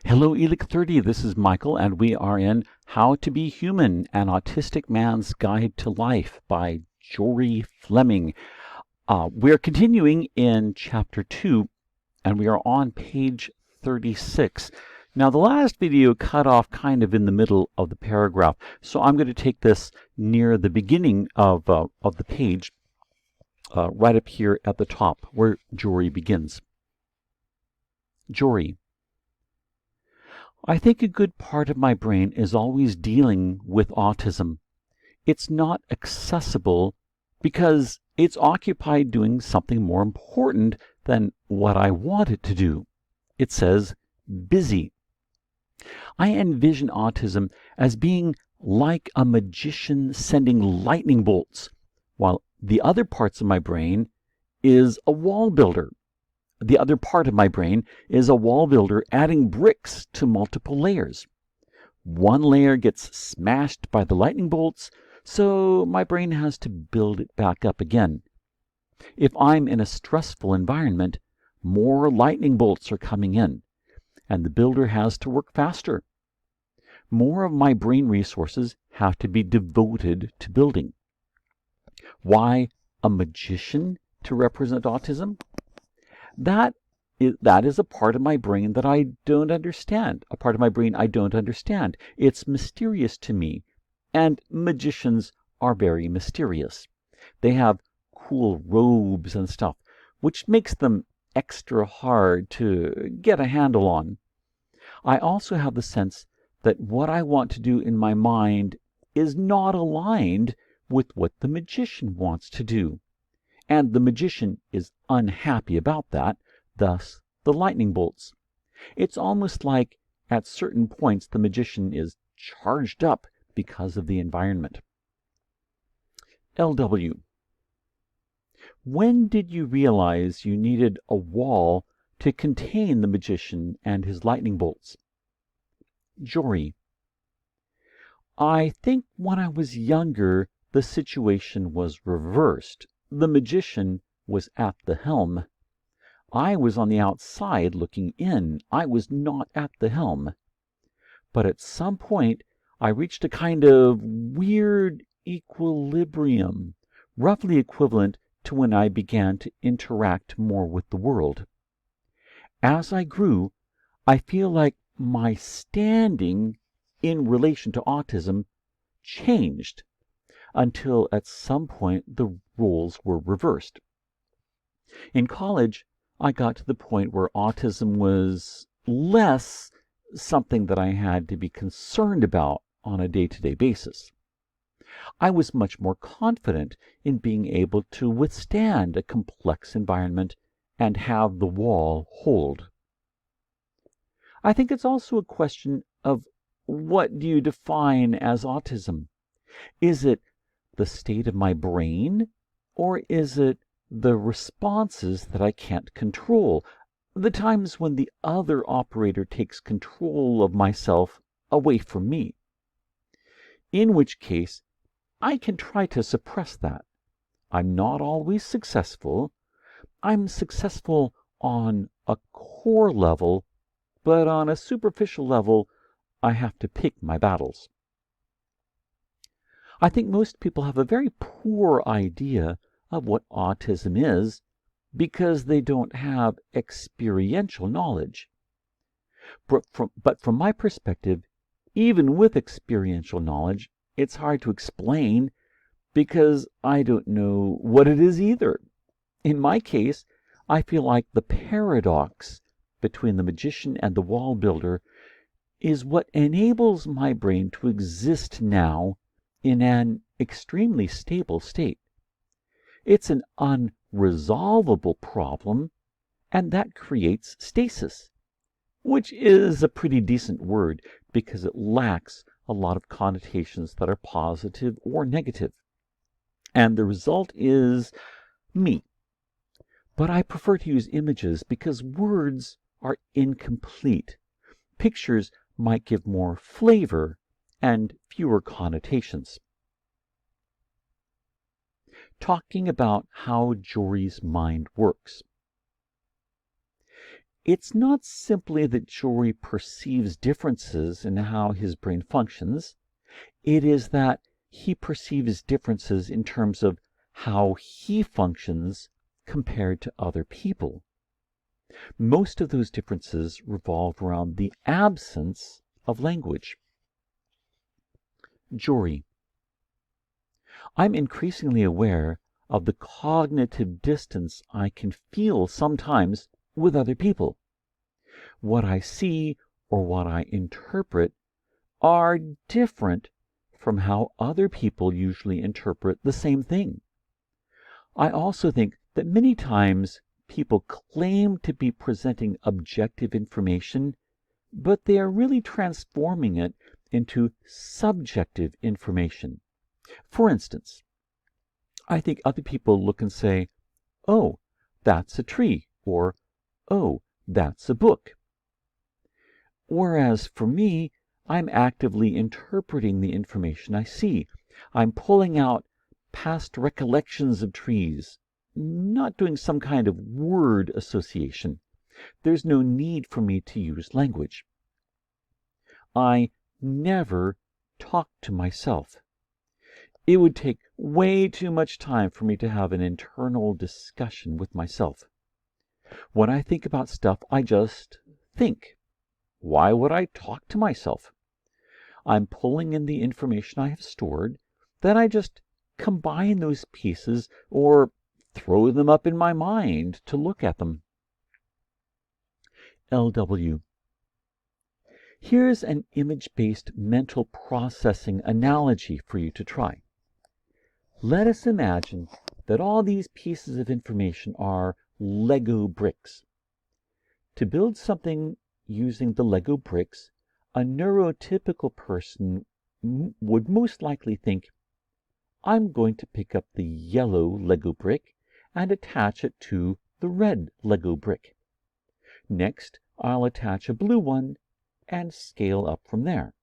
Hello, ELIC 30. This is Michael, and we are in How to Be Human, An Autistic Man's Guide to Life by Jory Fleming. We're continuing in Chapter 2, and we are on page 36. Now, the last video cut off kind of in the middle of the paragraph, so I'm going to take this near the beginning of the page, right up here at the top, where Jory begins. Jory: I think a good part of my brain is always dealing with autism. It's not accessible because it's occupied doing something more important than what I want it to do. It says busy. I envision autism as being like a magician sending lightning bolts, while the other parts of my brain is a wall builder. The other part of my brain is a wall builder adding bricks to multiple layers. One layer gets smashed by the lightning bolts, so my brain has to build it back up again. If I'm in a stressful environment, more lightning bolts are coming in, and the builder has to work faster. More of my brain resources have to be devoted to building. Why a magician to represent autism? That is a part of my brain that I don't understand. A part of my brain I don't understand. It's mysterious to me. And magicians are very mysterious. They have cool robes and stuff, which makes them extra hard to get a handle on. I also have the sense that what I want to do in my mind is not aligned with what the magician wants to do. And the magician is unhappy about that, thus the lightning bolts. It's almost like at certain points the magician is charged up because of the environment. LW: When did you realize you needed a wall to contain the magician and his lightning bolts? Jory: I think when I was younger, the situation was reversed. The magician was at the helm. I was on the outside looking in. I was not at the helm. But at some point, I reached a kind of weird equilibrium, roughly equivalent to when I began to interact more with the world. As I grew, I feel like my standing in relation to autism changed, until at some point the roles were reversed. In college, I got to the point where autism was less something that I had to be concerned about on a day-to-day basis. I was much more confident in being able to withstand a complex environment and have the wall hold. I think it's also a question of what do you define as autism? Is it the state of my brain, or is it the responses that I can't control, the times when the other operator takes control of myself away from me? In which case, I can try to suppress that. I'm not always successful. I'm successful on a core level, but on a superficial level, I have to pick my battles. I think most people have a very poor idea of what autism is because they don't have experiential knowledge. But from my perspective, even with experiential knowledge, it's hard to explain because I don't know what it is either. In my case, I feel like the paradox between the magician and the wall builder is what enables my brain to exist now in an extremely stable state. It's an unresolvable problem, and that creates stasis, which is a pretty decent word because it lacks a lot of connotations that are positive or negative. And the result is me. But I prefer to use images because words are incomplete. Pictures might give more flavor and fewer connotations. Talking about how Jory's mind works. It's not simply that Jory perceives differences in how his brain functions. It is that he perceives differences in terms of how he functions compared to other people. Most of those differences revolve around the absence of language. Jory. I'm increasingly aware of the cognitive distance I can feel sometimes with other people. What I see or what I interpret are different from how other people usually interpret the same thing. I also think that many times people claim to be presenting objective information, but they are really transforming it into subjective information. For instance, I think other people look and say, "Oh, that's a tree," or "Oh, that's a book." Whereas for me, I'm actively interpreting the information I see. I'm pulling out past recollections of trees, not doing some kind of word association. There's no need for me to use language. I never talk to myself. It would take way too much time for me to have an internal discussion with myself. When I think about stuff, I just think. Why would I talk to myself? I'm pulling in the information I have stored, then I just combine those pieces or throw them up in my mind to look at them. LW. Here's an image-based mental processing analogy for you to try. Let us imagine that all these pieces of information are Lego bricks. To build something using the Lego bricks, a neurotypical person would most likely think, I'm going to pick up the yellow Lego brick and attach it to the red Lego brick. Next, I'll attach a blue one and scale up from there.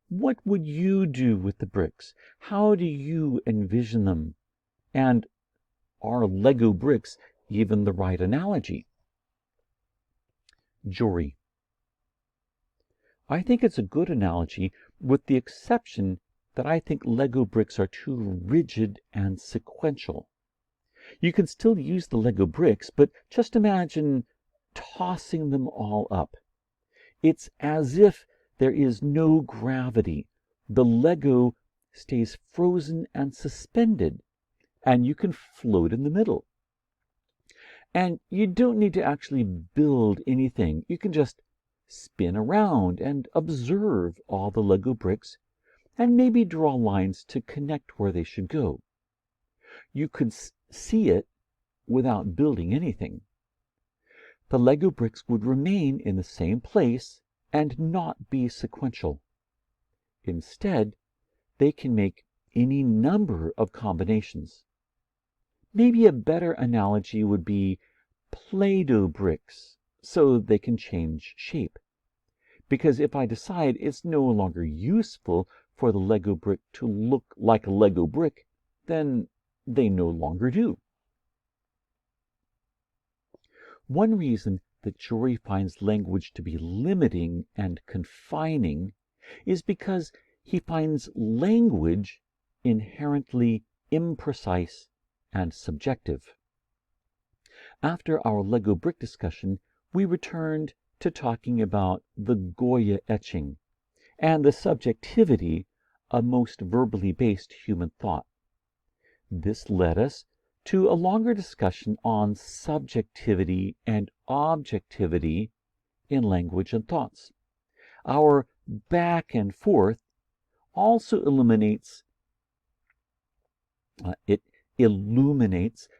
What would you do with the bricks? How do you envision them? And are Lego bricks even the right analogy? Jory. I think it's a good analogy, with the exception that I think Lego bricks are too rigid and sequential. You can still use the Lego bricks, but just imagine tossing them all up. It's as if there is no gravity. The Lego stays frozen and suspended, and you can float in the middle. And you don't need to actually build anything. You can just spin around and observe all the Lego bricks and maybe draw lines to connect where they should go. You could see it without building anything. The Lego bricks would remain in the same place and not be sequential. Instead, they can make any number of combinations. Maybe a better analogy would be Play-Doh bricks, so they can change shape. Because if I decide it's no longer useful for the Lego brick to look like a Lego brick, then they no longer do. One reason that Jory finds language to be limiting and confining is because he finds language inherently imprecise and subjective. After our Lego brick discussion, we returned to talking about the Goya etching and the subjectivity of most verbally based human thought. This led us to a longer discussion on subjectivity and objectivity in language and thoughts. Our back and forth also illuminates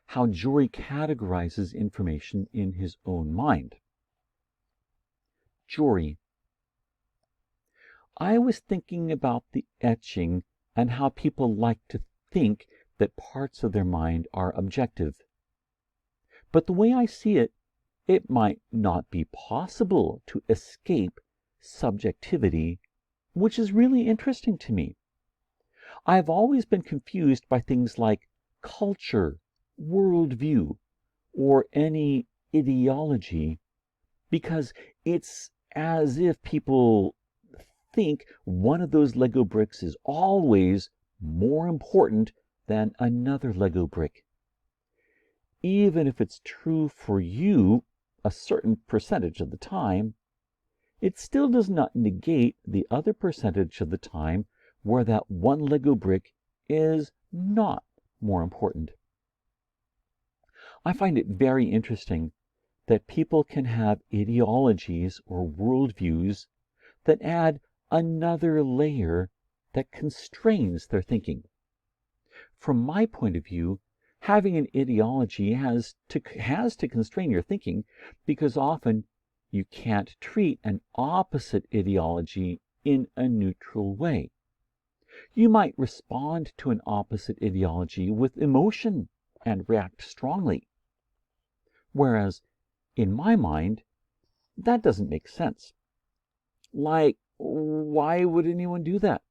how Jory categorizes information in his own mind. Jory. I was thinking about the etching and how people like to think that parts of their mind are objective. But the way I see it, it might not be possible to escape subjectivity, which is really interesting to me. I've always been confused by things like culture, worldview, or any ideology because it's as if people think one of those Lego bricks is always more important than another Lego brick. Even if it's true for you a certain percentage of the time, it still does not negate the other percentage of the time where that one Lego brick is not more important. I find it very interesting that people can have ideologies or worldviews that add another layer that constrains their thinking. From my point of view, having an ideology has to constrain your thinking because often you can't treat an opposite ideology in a neutral way. You might respond to an opposite ideology with emotion and react strongly. Whereas, in my mind, that doesn't make sense. Like, why would anyone do that?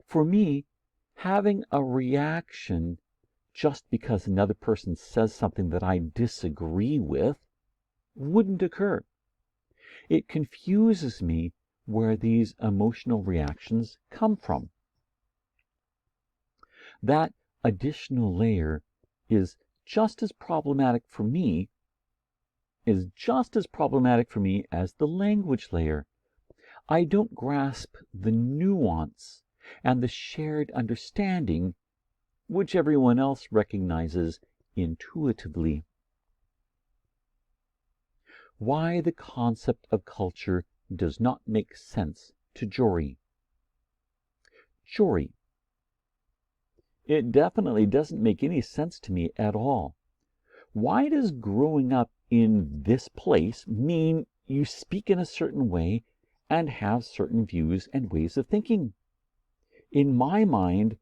For me, having a reaction just because another person says something that I disagree with wouldn't occur. It confuses me where these emotional reactions come from. That additional layer is just as problematic for me as the language layer. I don't grasp the nuance and the shared understanding which everyone else recognizes intuitively. Why the concept of culture does not make sense to Jory. Jory: it definitely doesn't make any sense to me at all. Why does growing up in this place mean you speak in a certain way and have certain views and ways of thinking? In my mind,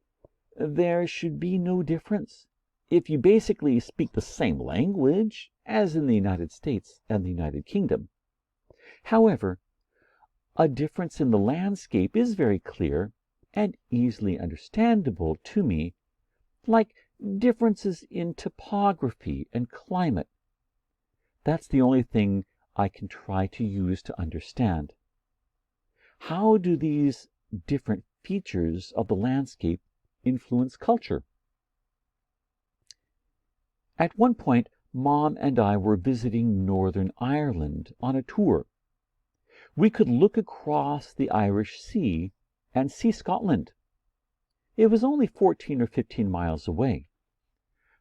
there should be no difference. If you basically speak the same language as in the United States and the United Kingdom. However, a difference in the landscape is very clear and easily understandable to me, like differences in topography and climate. That's the only thing I can try to use to understand. How do these different features of the landscape influence culture? At one point, Mom and I were visiting Northern Ireland on a tour. We could look across the Irish Sea and see Scotland. It was only 14 or 15 miles away.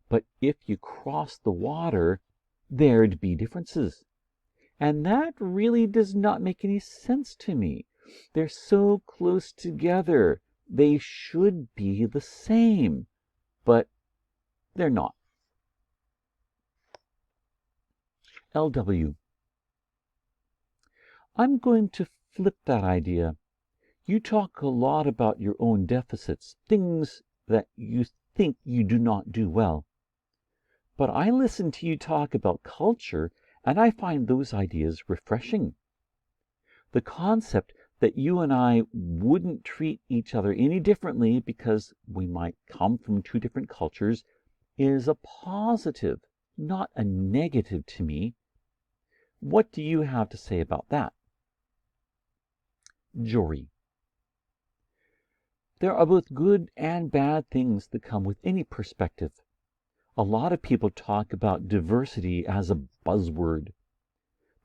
But if you crossed the water, there'd be differences. And that really does not make any sense to me. They're so close together. They should be the same, but they're not. LW: I'm going to flip that idea. You talk a lot about your own deficits, things that you think you do not do well. But I listen to you talk about culture, and I find those ideas refreshing. The concept that you and I wouldn't treat each other any differently because we might come from two different cultures is a positive, not a negative to me. What do you have to say about that? Jory: there are both good and bad things that come with any perspective. A lot of people talk about diversity as a buzzword.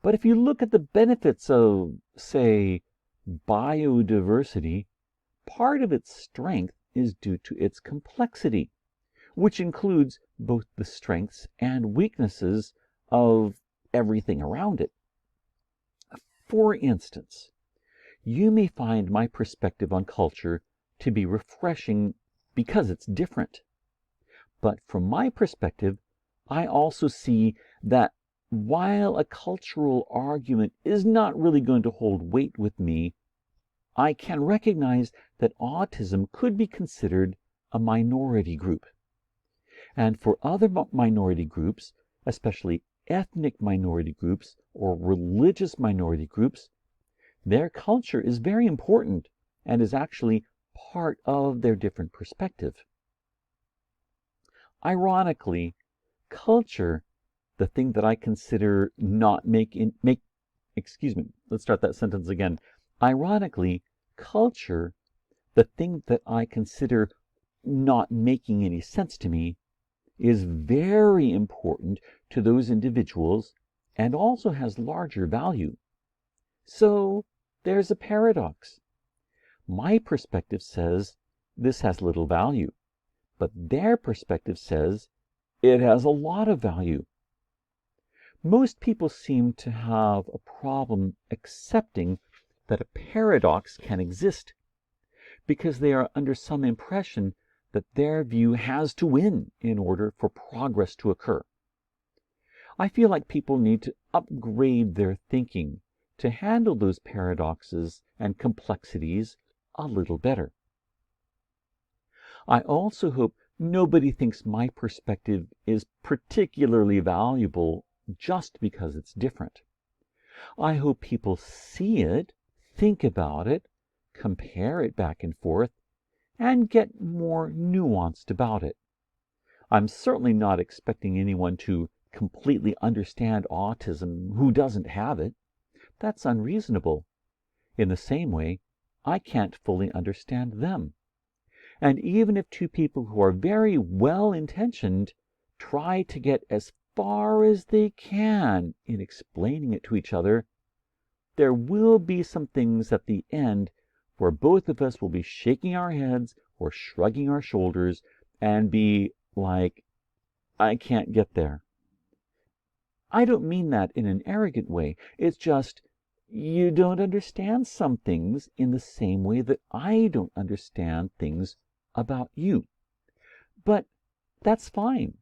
But if you look at the benefits of, say, biodiversity, part of its strength is due to its complexity, which includes both the strengths and weaknesses of everything around it. For instance, you may find my perspective on culture to be refreshing because it's different. But from my perspective, I also see that while a cultural argument is not really going to hold weight with me, I can recognize that autism could be considered a minority group. And for other minority groups, especially ethnic minority groups or religious minority groups, their culture is very important and is actually part of their different perspective. Ironically, culture the thing that I consider not excuse me, let's start that sentence again. Ironically, culture, the thing that I consider not making any sense to me, is very important to those individuals and also has larger value. So there's a paradox. My perspective says this has little value, but their perspective says it has a lot of value. Most people seem to have a problem accepting that a paradox can exist because they are under some impression that their view has to win in order for progress to occur. I feel like people need to upgrade their thinking to handle those paradoxes and complexities a little better. I also hope nobody thinks my perspective is particularly valuable just because it's different. I hope people see it, think about it, compare it back and forth, and get more nuanced about it. I'm certainly not expecting anyone to completely understand autism who doesn't have it. That's unreasonable. In the same way, I can't fully understand them. And even if two people who are very well-intentioned try to get as far as they can in explaining it to each other, there will be some things at the end where both of us will be shaking our heads or shrugging our shoulders and be like, I can't get there. I don't mean that in an arrogant way. It's just, you don't understand some things in the same way that I don't understand things about you. But that's fine.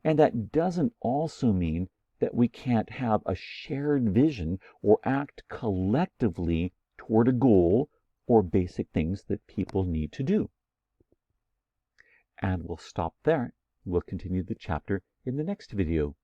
And that doesn't also mean that we can't have a shared vision or act collectively toward a goal or basic things that people need to do. And we'll stop there. We'll continue the chapter in the next video.